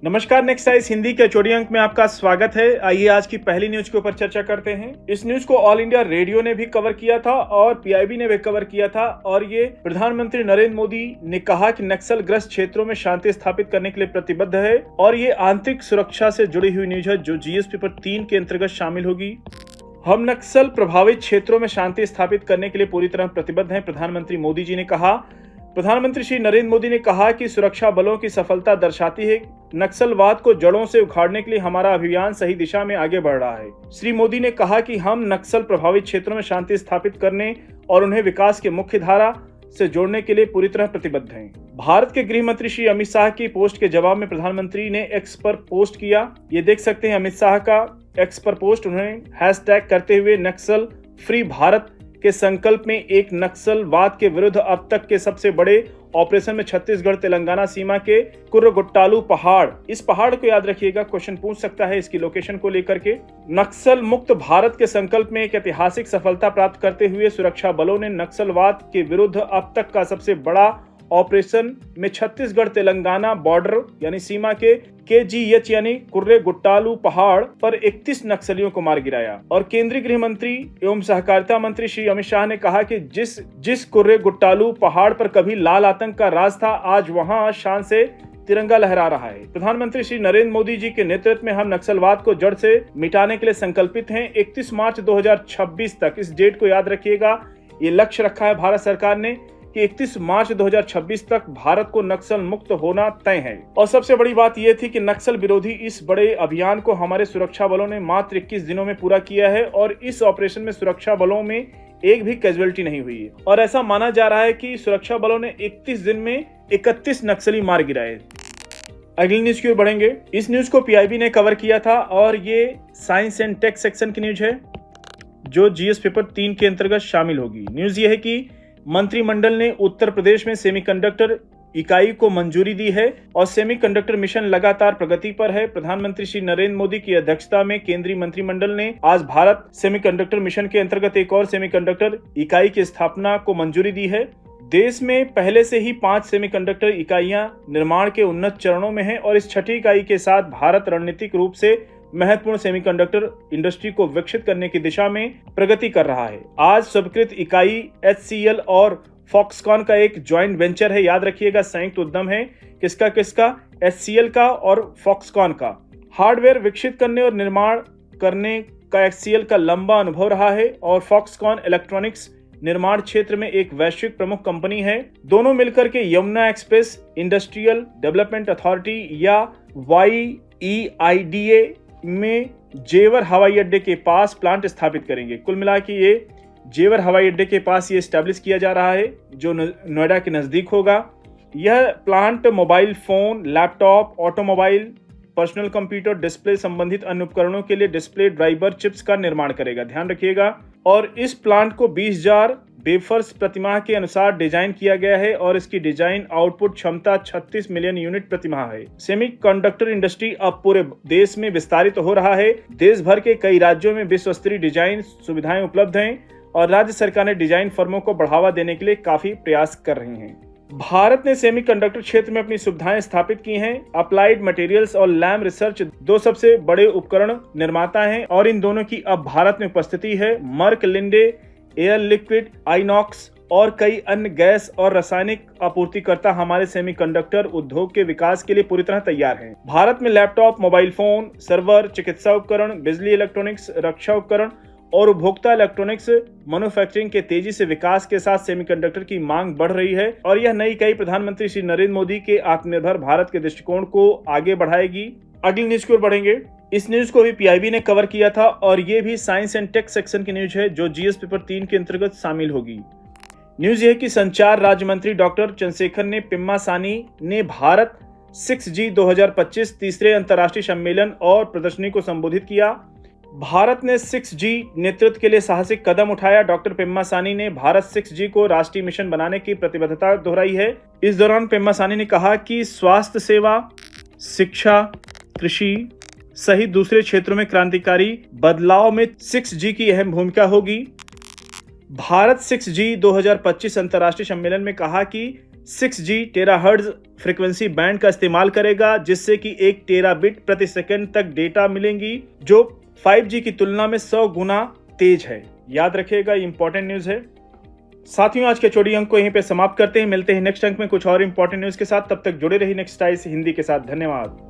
नमस्कार, next eyes Hindi के चौड़ी अंक में आपका स्वागत है। आइए आज की पहली न्यूज के ऊपर चर्चा करते हैं। इस न्यूज को ऑल इंडिया रेडियो ने भी कवर किया था और पीआईबी ने भी कवर किया था और ये प्रधानमंत्री नरेंद्र मोदी ने कहा कि नक्सल ग्रस्त क्षेत्रों में शांति स्थापित करने के लिए प्रतिबद्ध है और ये आंतरिक सुरक्षा से जुड़ी हुई न्यूज है जो जीएस पेपर 3 के अंतर्गत शामिल होगी। हम नक्सल प्रभावित क्षेत्रों में शांति स्थापित करने के लिए पूरी तरह प्रतिबद्ध हैं, प्रधानमंत्री मोदी जी ने कहा। प्रधानमंत्री श्री नरेंद्र मोदी ने कहा कि सुरक्षा बलों की सफलता दर्शाती है नक्सलवाद को जड़ों से उखाड़ने के लिए हमारा अभियान सही दिशा में आगे बढ़ रहा है। श्री मोदी ने कहा कि हम नक्सल प्रभावित क्षेत्रों में शांति स्थापित करने और उन्हें विकास के मुख्य धारा से जोड़ने के लिए पूरी तरह प्रतिबद्ध हैं। भारत के गृह मंत्री श्री अमित शाह की पोस्ट के जवाब में प्रधानमंत्री ने एक्स पर पोस्ट किया। ये देख सकते हैं अमित शाह का एक्स पर पोस्ट। उन्होंने हैशटैग करते हुए नक्सल फ्री भारत के संकल्प में एक नक्सलवाद के विरुद्ध अब तक के सबसे बड़े ऑपरेशन में छत्तीसगढ़ तेलंगाना सीमा के कुर्रगुट्टालू पहाड़, इस पहाड़ को याद रखिएगा, क्वेश्चन पूछ सकता है इसकी लोकेशन को लेकर के। नक्सल मुक्त भारत के संकल्प में एक ऐतिहासिक सफलता प्राप्त करते हुए सुरक्षा बलों ने नक्सलवाद के विरुद्ध अब तक का सबसे बड़ा ऑपरेशन में छत्तीसगढ़ तेलंगाना बॉर्डर यानी सीमा के KGH यानी कुर्रे गुट्टालू पहाड़ पर 31 नक्सलियों को मार गिराया। और केंद्रीय गृह मंत्री एवं सहकारिता मंत्री श्री अमित शाह ने कहा कि जिस कुर्रे गुट्टालू पहाड़ पर कभी लाल आतंक का राज था, आज वहां शान से तिरंगा लहरा रहा है। प्रधानमंत्री श्री नरेंद्र मोदी जी के नेतृत्व में हम नक्सलवाद को जड़ से मिटाने के लिए संकल्पित हैं। 31 मार्च 2026 तक, इस डेट को याद रखिएगा, ये लक्ष्य रखा है भारत सरकार ने कि 31 मार्च 2026 तक भारत को नक्सल मुक्त होना तय है। और सबसे बड़ी बात यह थी कि नक्सल विरोधी इस बड़े अभियान को हमारे सुरक्षा बलों ने मात्र 21 दिनों में पूरा किया है और इस ऑपरेशन में सुरक्षा बलों में एक भी कैजुअलिटी नहीं हुई है और ऐसा माना जा रहा है कि सुरक्षा बलों ने 31 दिन में 31 नक्सली मार गिराए। अगली न्यूज की ओर बढ़ेंगे। इस न्यूज को पीआईबी ने कवर किया था और ये साइंस एंड टेक सेक्शन की न्यूज है जो जीएस पेपर 3 के अंतर्गत शामिल होगी। न्यूज ये है कि मंत्रिमंडल ने उत्तर प्रदेश में सेमीकंडक्टर इकाई को मंजूरी दी है और सेमीकंडक्टर मिशन लगातार प्रगति पर है। प्रधानमंत्री श्री नरेंद्र मोदी की अध्यक्षता में केंद्रीय मंत्रिमंडल ने आज भारत सेमीकंडक्टर मिशन के अंतर्गत एक और सेमीकंडक्टर इकाई की स्थापना को मंजूरी दी है। देश में पहले से ही 5 सेमीकंडक्टर इकाइयां निर्माण के उन्नत चरणों में हैं और इस छठी इकाई के साथ भारत रणनीतिक रूप से महत्वपूर्ण सेमीकंडक्टर इंडस्ट्री को विकसित करने की दिशा में प्रगति कर रहा है। आज स्वीकृत इकाई HCL और फॉक्सकॉन का एक ज्वाइंट वेंचर है, याद रखिएगा, संयुक्त उद्यम है। किसका? HCL का और फॉक्सकॉन का। हार्डवेयर विकसित करने और निर्माण करने का HCL का लंबा अनुभव रहा है और फॉक्सकॉन इलेक्ट्रॉनिक्स निर्माण क्षेत्र में एक वैश्विक प्रमुख कंपनी है। दोनों मिलकर के Yamuna express industrial development authority या YEIDA में जेवर हवाई अड्डे के पास प्लांट स्थापित करेंगे। कुल मिला के ये जेवर हवाई अड्डे के पास ये एस्टैब्लिश किया जा रहा है जो नोएडा के नजदीक होगा। यह plant mobile phone, laptop, automobile, personal computer, display संबंधित अन्य उपकरणों के लिए डिस्प्ले ड्राइवर चिप्स का निर्माण करेगा, ध्यान रखिएगा। और इस प्लांट को 20,000 वेफर्स प्रतिमाह के अनुसार डिजाइन किया गया है और इसकी डिजाइन आउटपुट क्षमता 36 मिलियन यूनिट प्रतिमाह है। सेमीकंडक्टर इंडस्ट्री अब पूरे देश में विस्तारित हो रहा है। देश भर के कई राज्यों में विश्व स्तरीय डिजाइन सुविधाएं उपलब्ध हैं और राज्य सरकार ने डिजाइन फर्मों को बढ़ावा देने के लिए काफी प्रयास कर रही हैं। भारत ने सेमीकंडक्टर क्षेत्र में अपनी सुविधाएं स्थापित की हैं। अप्लाइड मटेरियल्स और लैम रिसर्च 2 सबसे बड़े उपकरण निर्माता हैं और इन दोनों की अब भारत में उपस्थिति है। Merck, Linde, Air Liquide, Inox और कई अन्य गैस और रासायनिक आपूर्तिकर्ता हमारे सेमीकंडक्टर उद्योग के विकास के लिए पूरी तरह तैयार हैं। भारत में लैपटॉप, मोबाइल फोन, सर्वर, चिकित्सा उपकरण, बिजली इलेक्ट्रॉनिक्स, रक्षा उपकरण और उपभोक्ता इलेक्ट्रॉनिक्स मैन्युफैक्चरिंग के तेजी से विकास के साथ सेमीकंडक्टर की मांग बढ़ रही है और यह नई इकाई प्रधानमंत्री श्री नरेंद्र मोदी के आत्मनिर्भर भारत के दृष्टिकोण को आगे बढ़ाएगी। अगली न्यूज की ओर बढ़ेंगे। इस न्यूज को भी पीआईबी ने कवर किया था और ये भी साइंस एंड टेक सेक्शन की न्यूज है जो जीएस पेपर 3 के अंतर्गत शामिल होगी। न्यूज ये है कि संचार राज्य मंत्री डॉक्टर चंद्रशेखर ने पेम्मासानी ने भारत 6G 2025 तीसरे अंतर्राष्ट्रीय सम्मेलन और प्रदर्शनी को संबोधित किया। भारत ने 6G नेतृत्व के लिए साहसिक कदम उठाया। डॉक्टर पेम्मासानी ने भारत 6G को राष्ट्रीय मिशन बनाने की प्रतिबद्धता दोहराई है। इस दौरान पेम्मासानी ने कहा कि स्वास्थ्य सेवा, शिक्षा, कृषि सहित दूसरे क्षेत्रों में क्रांतिकारी बदलाव में 6G की अहम भूमिका होगी। भारत 6G 2025 अंतर्राष्ट्रीय सम्मेलन में कहा कि 6G टेराहर्ट्ज फ्रीक्वेंसी बैंड का इस्तेमाल करेगा, जिससे कि 1 टेराबिट प्रति सेकंड तक डेटा मिलेंगी, जो 5G की तुलना में 100 गुना तेज है। याद रखिएगा, ये इंपॉर्टेंट न्यूज है। साथियों, आज के चोरी अंक को यहीं पे समाप्त करते हैं। मिलते हैं नेक्स्ट अंक में कुछ और इंपॉर्टेंट न्यूज के साथ। तब तक जुड़े रहिए नेक्स्ट आइज हिंदी के साथ। धन्यवाद।